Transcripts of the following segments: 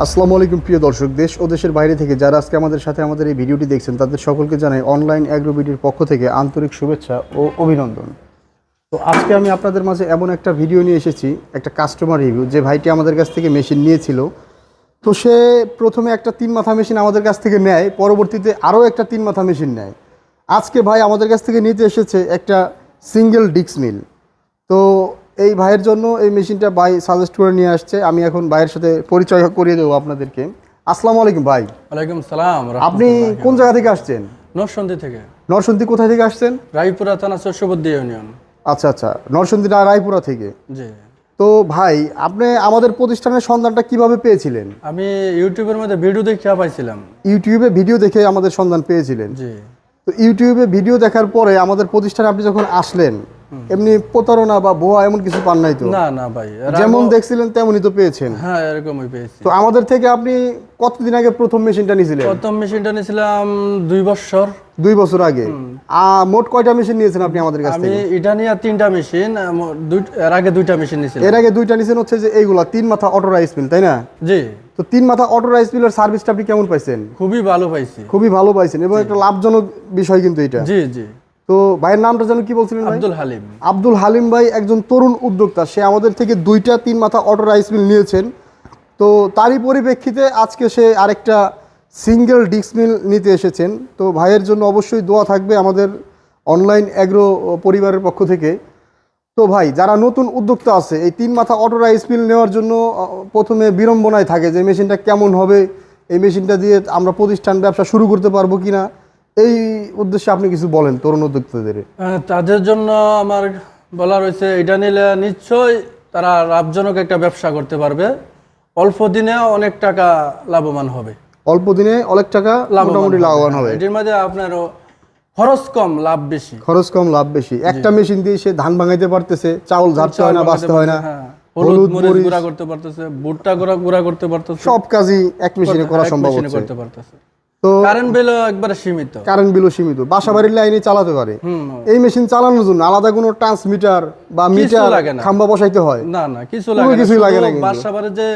আসসালামু আলাইকুম প্রিয় দর্শক, দেশ ও দেশের বাইরে থেকে যারা আজকে আমাদের সাথে আমাদের এই ভিডিওটি দেখছেন তাদের সকলকে জানাই অনলাইন অ্যাগ্রো বিডির পক্ষ থেকে আন্তরিক শুভেচ্ছা ও অভিনন্দন। তো আজকে আমি আপনাদের মাঝে এমন একটা ভিডিও নিয়ে এসেছি, একটা কাস্টমার রিভিউ। যে ভাইটি আমাদের কাছ থেকে মেশিন নিয়েছিল, তো সে প্রথমে একটা 3 মাথা মেশিন আমাদের কাছ থেকে নেয়, পরবর্তীতে আরও একটা 3 মাথা মেশিন নেয়। আজকে ভাই আমাদের কাছ থেকে নিতে এসেছে একটা সিঙ্গেল ডিক্স মিল। তো এই ভাইয়ের জন্য এই মেশিনটা ভাই সাজেস্ট করে নিয়ে আসছে। আমি এখন ভাইয়ের সাথে পরিচয় করিয়ে দেবো আপনাদেরকে। আসসালামু আলাইকুম ভাই। ওয়ালাইকুম সালাম। আপনি কোন জায়গা থেকে আসছেন? নরসিংদী থেকে। নরসিংদী কোথায় থেকে আসছেন? রায়পুরা থানা চরসবদ্দি ইউনিয়ন। আচ্ছা আচ্ছা, নরসিংদী রায়পুরা থেকে। জি। তো ভাই আপনি আমাদের প্রতিষ্ঠানের সন্ধানটা কিভাবে পেয়েছিলেন? আমি ইউটিউবের মধ্যে ভিডিও দেখে পাইছিলাম। ইউটিউবে ভিডিও দেখে আমাদের সন্ধান পেয়েছিলেন? জি। তো ইউটিউবে ভিডিও দেখার পরে আমাদের প্রতিষ্ঠানে আপনি যখন আসলেন, এমনি প্রতারণা বা ভুয়া এমন কিছু পান নাই তো? না না ভাই, যেমন দেখছিলেন তেমনই তো পেয়েছেন? হ্যাঁ, এরকমই পেয়েছি। তো আমাদের থেকে আপনি কতদিন আগে প্রথম মেশিনটা নিয়েছিলেন? প্রথম মেশিনটা নিয়েছিলাম 2 বছর। 2 বছর আগে। মোট কয়টা মেশিন নিয়েছেন আপনি আমাদের কাছ আমি থেকে? এটা নিয়ে 3টা মেশিন, এর আগে 2টা মেশিন নিয়েছিলাম। এর আগে 2টা নিয়েছেন হচ্ছে যে এইগুলা 3 মাথা অটো রাইস মিল, তাই না? জি। তো 3 মাথা অটো রাইস মিলের সার্ভিসটা আপনি কেমন পাইছেন? খুবই ভালো পাইছি। খুবই ভালো পাইছেন এবং একটা লাভজনক বিষয় কিন্তু এটা। জি জি। তো ভাইয়ের নামটা যেন কি বলছিলেন ভাই? আব্দুল হালিম। আব্দুল হালিম ভাই একজন তরুণ উদ্যোক্তা। সে আমাদের থেকে 2টা 3 মাথা অটো রাইস মিল নিয়েছেন। তো তারই পরিপ্রেক্ষিতে আজকে সে আরেকটা সিঙ্গেল ডিক্স মিল নিতে এসেছেন। তো ভাইয়ের জন্য অবশ্যই দোয়া থাকবে আমাদের অনলাইন অ্যাগ্রো পরিবারের পক্ষ থেকে। তো ভাই যারা নতুন উদ্যোক্তা আছে, এই 3 মাথা অটো রাইস মিল নেওয়ার জন্য প্রথমে বিড়ম্বনায় থাকে যে মেশিনটা কেমন হবে, এই মেশিনটা দিয়ে আমরা প্রতিষ্ঠান ব্যবসা শুরু করতে পারবো কিনা। এই উদ্দেশ্যে আপনি কিছু বলেন তরুণ উদ্যোক্তাদের। তাদের জন্য আমার বলা রয়েছে, এটা নিলে নিশ্চয়ই তারা লাভজনক একটা ব্যবসা করতে পারবে। অল্প দিনে অনেক টাকা লাভবান হবে। অল্প দিনে অনেক টাকা মোটামুটি লাভবান হবে। এটির মধ্যে আপনার খরচ কম, লাভ বেশি। খরচ কম, লাভ বেশি। একটা মেশিন দিয়ে সে ধান ভাঙাইতে পারতেছে, চাউল ঝাড়তে হয় না, বাছতে হয় না, হলুদ মরিচ গুঁড়া করতে পারতেছে, ভুট্টা গুঁড়া করতে পারতেছে, সব কাজই এক মেশিনে করা সম্ভব করতে পারতেছে। তো কারেন্ট বিল একবারে সীমিত। কারেন্ট বিলও সীমিত, বাসাবাড়ির লাইনে চালাতে পারে। এই মেশিন চালানোর জন্য আলাদা কোনো ট্রান্সমিটার বা মিটার খাম্বা বসাইতে হয় না? না, কিছু লাগে না। বাসাবাড়ির যে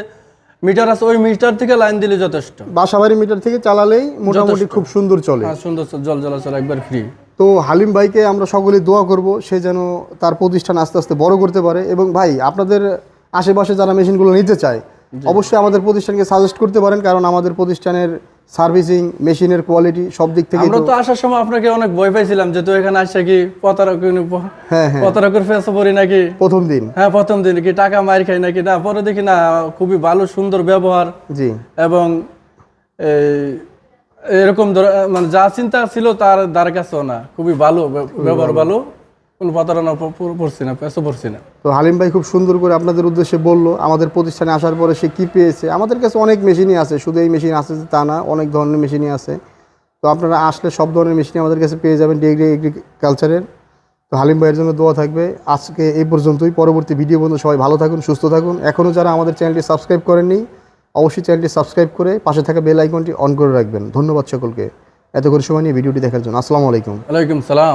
মিটার আছে ওই মিটার থেকে লাইন দিলে যথেষ্ট। বাসাবাড়ি মিটার থেকে চালালেই মোটামুটি খুব সুন্দর চলে। সুন্দর জল চলাচল একবার ফ্রি। তো হালিম ভাইকে আমরা সকলে দোয়া করব সে যেন তার প্রতিষ্ঠান আস্তে আস্তে বড় করতে পারে। এবং ভাই আপনাদের আশেপাশে যারা মেশিনগুলো নিতে চায় অবশ্যই আমাদের প্রতিষ্ঠানকে সাজেস্ট করতে পারেন, কারণ আমাদের প্রতিষ্ঠানের সার্ভিসিং, মেশিনের কোয়ালিটি সব দিক থেকে। আমরা তো আসার সময় আপনাকে অনেক ভয় পাইছিলাম যে তুই এখানে আসছে কি প্রতারকের ফেসে পড়ি নাকি প্রথম দিন। হ্যাঁ, প্রথম দিন কি টাকা মার খাই নাকি। না, পরে দেখি না, খুবই ভালো সুন্দর ব্যবহার। জি। এবং এরকম মানে যা চিন্তা ছিল তার কাছেও না, খুবই ভালো ব্যবহার, ভালো, কোনো প্রতারণা পড়ছি না, পেছনে পড়ছি না। তো হালিম ভাই খুব সুন্দর করে আপনাদের উদ্দেশ্যে বললো আমাদের প্রতিষ্ঠানে আসার পরে সে কি পেয়েছে। আমাদের কাছে অনেক মেশিনই আছে, শুধু এই মেশিন আছে তা না, অনেক ধরনের মেশিনই আছে। তো আপনারা আসলে সব ধরনের মেশিনই আমাদের কাছে পেয়ে যাবেন ডিগ্রি এগ্রিকালচারের। তো হালিম ভাইয়ের জন্য দোয়া থাকবে। আজকে এই পর্যন্তই, পরবর্তী ভিডিও পর্যন্ত সবাই ভালো থাকুন, সুস্থ থাকুন। এখনও যারা আমাদের চ্যানেলটি সাবস্ক্রাইব করেননি অবশ্যই চ্যানেলটি সাবস্ক্রাইব করে পাশে থাকা বেল আইকনটি অন করে রাখবেন। ধন্যবাদ সকলকে এতক্ষণ সময় নিয়ে ভিডিওটি দেখার জন্য। আসসালামু আলাইকুম। ওয়ালাইকুম সালাম।